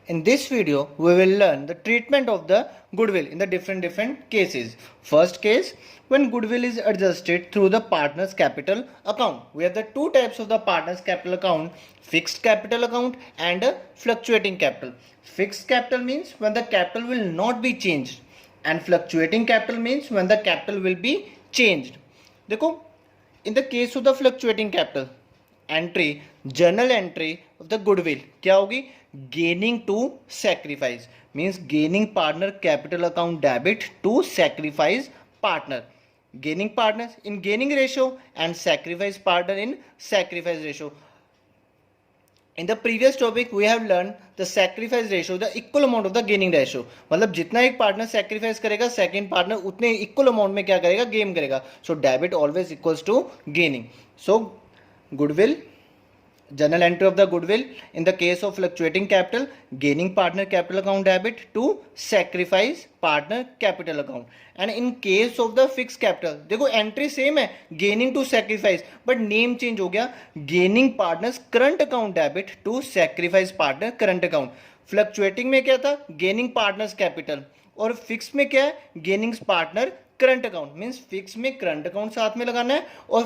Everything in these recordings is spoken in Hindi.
In this video, we will learn the treatment of the goodwill in the different cases. First case, when goodwill is adjusted through the partner's capital account. We have the two types of the partner's capital account, fixed capital account and a fluctuating capital. Fixed capital means when the capital will not be changed and fluctuating capital means when the capital will be changed. देखो, in the case of the fluctuating capital, entry journal entry of the goodwill क्या होगी? Gaining to sacrifice means gaining partner capital account debit to sacrifice partner. Gaining partner in gaining ratio and sacrifice partner in sacrifice ratio. In the previous topic we have learn the sacrifice ratio the equal amount of the gaining ratio. मतलब जितना एक पार्टनर सैक्रिफाइस करेगा सेकंड पार्टनर उतने इक्वल अमाउंट में क्या करेगा? गेन करेगा. So debit always equals to gaining. So goodwill, journal entry of the goodwill in the case of fluctuating capital, gaining partner capital account debit to sacrifice partner capital account. And in case of the fixed capital, देखो एंट्री सेम है, gaining to sacrifice, but name change हो गया, gaining partners current account debit to sacrifice partner current account. Fluctuating में क्या था? gaining partners capital. और फिक्स में क्या है? gaining partner current account. Means fix में करंट अकाउंट साथ में लगाना है और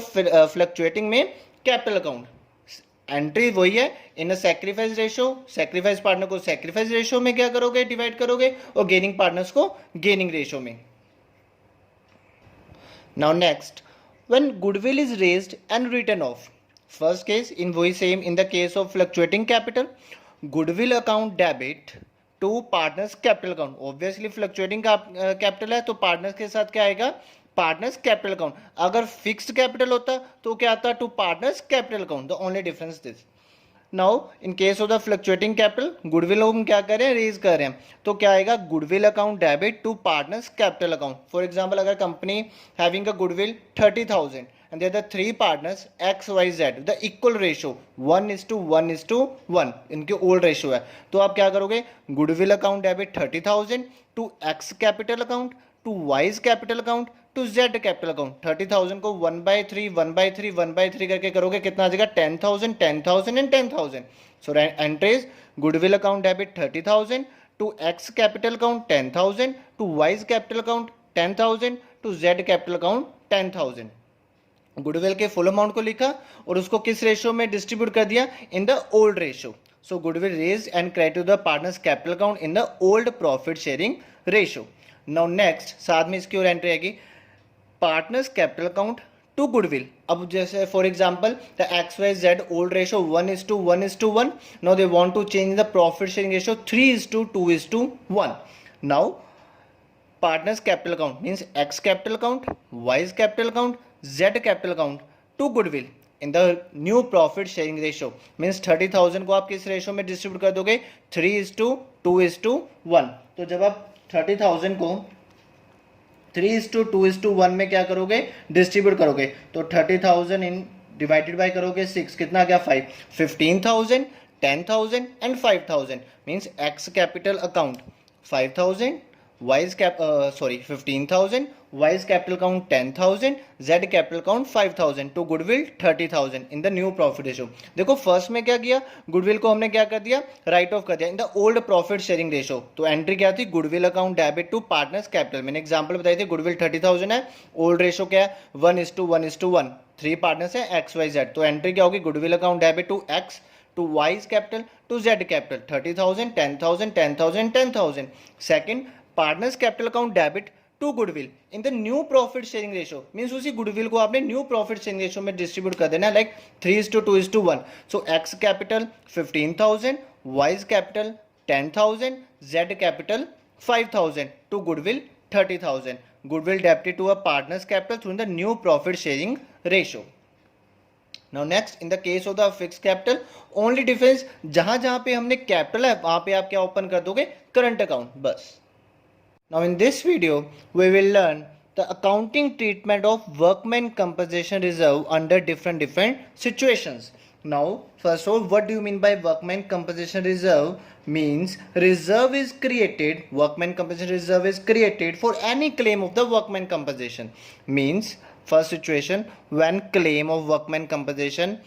फ्लक्चुएटिंग में कैपिटल अकाउंट. एंट्री वही है in a sacrifice ratio. Sacrifice partner को सैक्रिफाइस रेशियो में क्या करोगे? डिवाइड करोगे और गेनिंग पार्टनर्स को गेनिंग रेशियो में. Now next, when goodwill is raised and written off. First case in वही same in the case of fluctuating capital, goodwill account debit to partners capital account. Obviously fluctuating capital है तो पार्टनर्स के साथ क्या आएगा? Partners capital account. अगर फिक्स्ड कैपिटल होता तो क्या आता? To partners capital account. The only difference this. Now in case of the fluctuating capital, goodwill हम क्या कर रहे हैं? रेज कर रहे हैं. तो क्या आएगा? Goodwill account debit to partners capital account. For example, अगर company having a goodwill 30,000 and there are the three partners x y z, the equal ratio 1:1:1 इनके ओल्ड रेशियो है. तो आप क्या करोगे? Goodwill account debit 30,000 to x capital account to y capital account to z capital account. 30,000 को 1/3 करके करोगे, कितना आ जाएगा? 10,000 10,000 and 10,000. So entries goodwill account debit 30,000 to x capital account 10,000 to y capital account 10,000 to z capital account 10,000. Goodwill के फुल अमाउंट को लिखा और उसको किस रेशियो में डिस्ट्रीब्यूट कर दिया? In the old ratio. So goodwill raise and credit to the partners capital account in the old profit sharing ratio. Now next, साथ में इसकी और एंट्री आएगी partners capital account to goodwill. अब जैसे for example the XYZ old ratio 1:1:1. Now they want to change the profit sharing ratio 3:2:1. Now partners capital account means X capital account, Y capital account, Z capital account to goodwill in the new profit sharing ratio. Means 30,000 को आप किस रेशियो में डिस्ट्रीब्यूट कर दोगे? 3:2:1. तो जब आप 30,000 को 3:2:1 में क्या करोगे? डिस्ट्रीब्यूट करोगे. तो 30,000 इन डिवाइडेड बाय करोगे 6, कितना गया? 5. 15,000 10,000 and 5,000 means X capital account 5,000, Y's 15,000, Y's capital account 10,000, Z capital account 5,000 to goodwill 30,000 in the new profit ratio. देखो फर्स्ट में क्या किया? गुडविल को हमने क्या कर दिया? राइट ऑफ कर दिया in the old profit sharing ratio. तो एंट्री क्या थी? Goodwill account debit to partners capital. मैंने एग्जांपल बताई थी, गुडविल 30,000 है, ओल्ड रेशियो क्या है? 1:1:1. 3 पार्टनर्स है XYZ. तो एंट्री क्या होगी? Goodwill account debit to X to Y's capital to Z capital 30,000 10,000 10,000 10,000. Second, partners capital account debit to goodwill in the new profit sharing ratio. Means उसी गुडविल को आपने न्यू प्रॉफिट शेयरिंग रेशियो में डिस्ट्रीब्यूट कर देना, like 3:2:1. So X capital 15,000, Y's capital 10,000, Z capital 5,000 to goodwill 30,000. Goodwill debited to a partners capital through the new profit sharing ratio. Now next, in the case of the fix capital, only difference जहां पे हमने कैपिटल है वहां पे आप क्या ओपन कर दोगे? करंट अकाउंट, बस. Now in this video we will learn the accounting treatment of workman compensation reserve under different situations. Now first of, what do you mean by workman compensation reserve? means reserve is created, workman compensation reserve is created for any claim of the workman compensation. Means first situation, when claim of workman compensation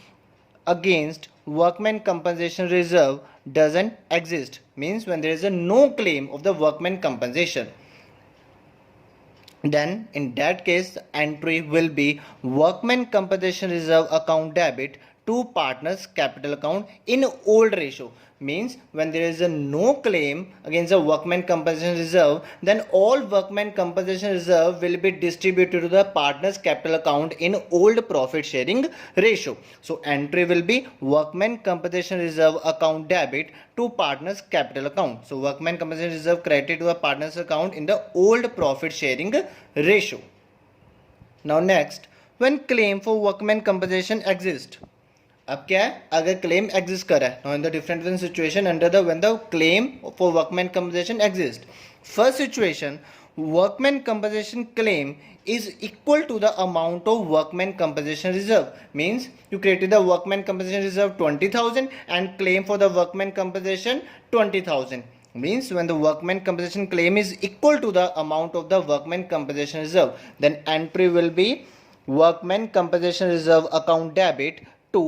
against workman compensation reserve doesn't exist, means when there is a no claim of the workman compensation, then in that case the entry will be workman compensation reserve account debit to partners capital account in old ratio. Means when there is a no claim against the workman compensation reserve, then all workman compensation reserve will be distributed to the partners capital account in old profit sharing ratio. So entry will be workman compensation reserve account debit to partners capital account. So workman compensation reserve credited to a partners account in the old profit sharing ratio. Now next, when claim for workman compensation exists, अब क्या है, अगर क्लेम एग्जिस्ट कर रहा है, now in the different situation under the when the claim for workman compensation exist. First situation, workman compensation claim is equal to the amount of workman compensation reserve. Means you created the workman compensation reserve 20,000 and claim for the workman compensation 20,000. Means when the workman compensation claim is equal to the amount of the workman compensation reserve, then entry will be workman compensation reserve account debit to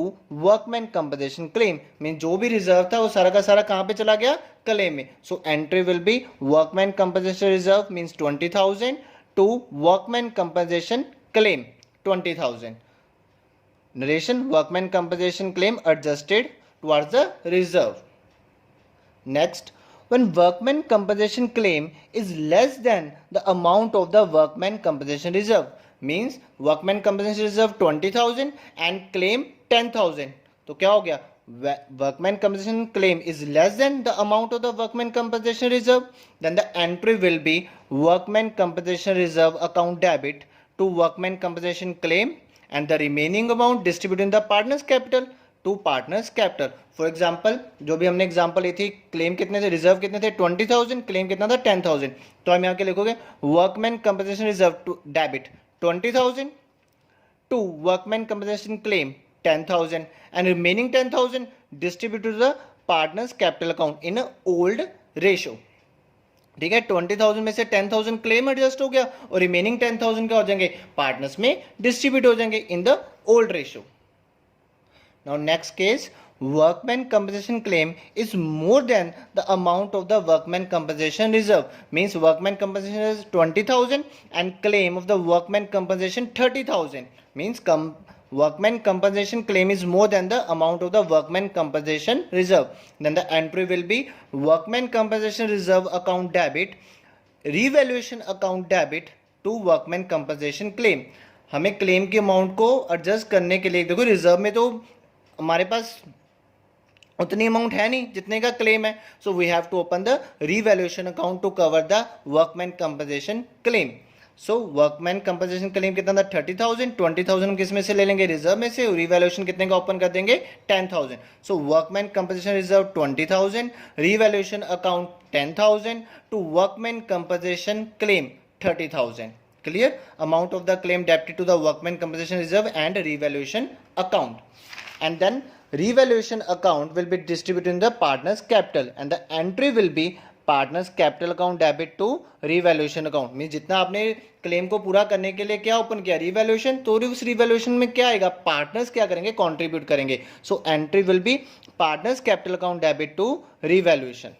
workman compensation claim. Mean जो भी रिजर्व था वो सारा का सारा कहां पे चला गया, क्लेम में. So entry will be workman compensation reserve means 20,000 to workman compensation claim 20,000. Narration, workman compensation claim adjusted towards the reserve. Next, when workman compensation claim is less than the amount of the workman compensation reserve, means workman compensation reserve 20,000 and claim 10,000. तो क्या हो गया, workman compensation claim is less than the amount of the workman compensation reserve, then the entry will be workman compensation reserve account debit to workman compensation claim and the remaining amount distributed in the partners capital to partners capital. For example जो भी हमने एग्जाम्पल ली थी, क्लेम कितने थे, रिजर्व कितने थे 20,000, क्लेम कितना था 10,000. तो हम यहाँ के लिखोगे workman compensation reserve to debit 20,000 to workman compensation claim 10,000 and remaining 10,000 distribute to the partners capital account in old ratio. ठीक है, 20,000 में से 10,000 क्लेम एडजस्ट हो गया और रिमेनिंग 10,000 क्या हो जाएंगे, पार्टनर्स में डिस्ट्रीब्यूट हो जाएंगे इन the old ratio. Now next case, workman compensation claim is more than the amount of the workman compensation reserve. Means workman compensation is 20,000 and claim of the workman compensation 30,000. Means workman compensation claim is more than the amount of the workman compensation reserve. Then the entry will be workman compensation reserve account debit, revaluation account debit to workman compensation claim. हमें क्लेम के अमाउंट को एडजस्ट करने के लिए, देखो रिजर्व में तो हमारे पास उतनी अमाउंट है नहीं जितने का क्लेम है. So we have to open the revaluation account to cover the workman compensation claim. So workman compensation claim कितना था 30,000, 20,000 किस में से ले लेंगे, रिजर्व में से. रीवैल्यूएशन कितने का ओपन कर देंगे 10,000. So workman compensation reserve 20,000, revaluation account 10,000 to workman compensation claim 30,000. Clear? Amount of the claim debited to the workman compensation reserve and revaluation account. And then revaluation account will be distributed in the partners capital and the entry will be partners capital account debit to revaluation account. Mean जितना आपने क्लेम को पूरा करने के लिए क्या ओपन किया, रिवैल्यूएशन, तो उस रिवैल्यूएशन में क्या आएगा, पार्टनर्स क्या करेंगे, कंट्रीब्यूट करेंगे. So entry will be partners capital account debit to revaluation.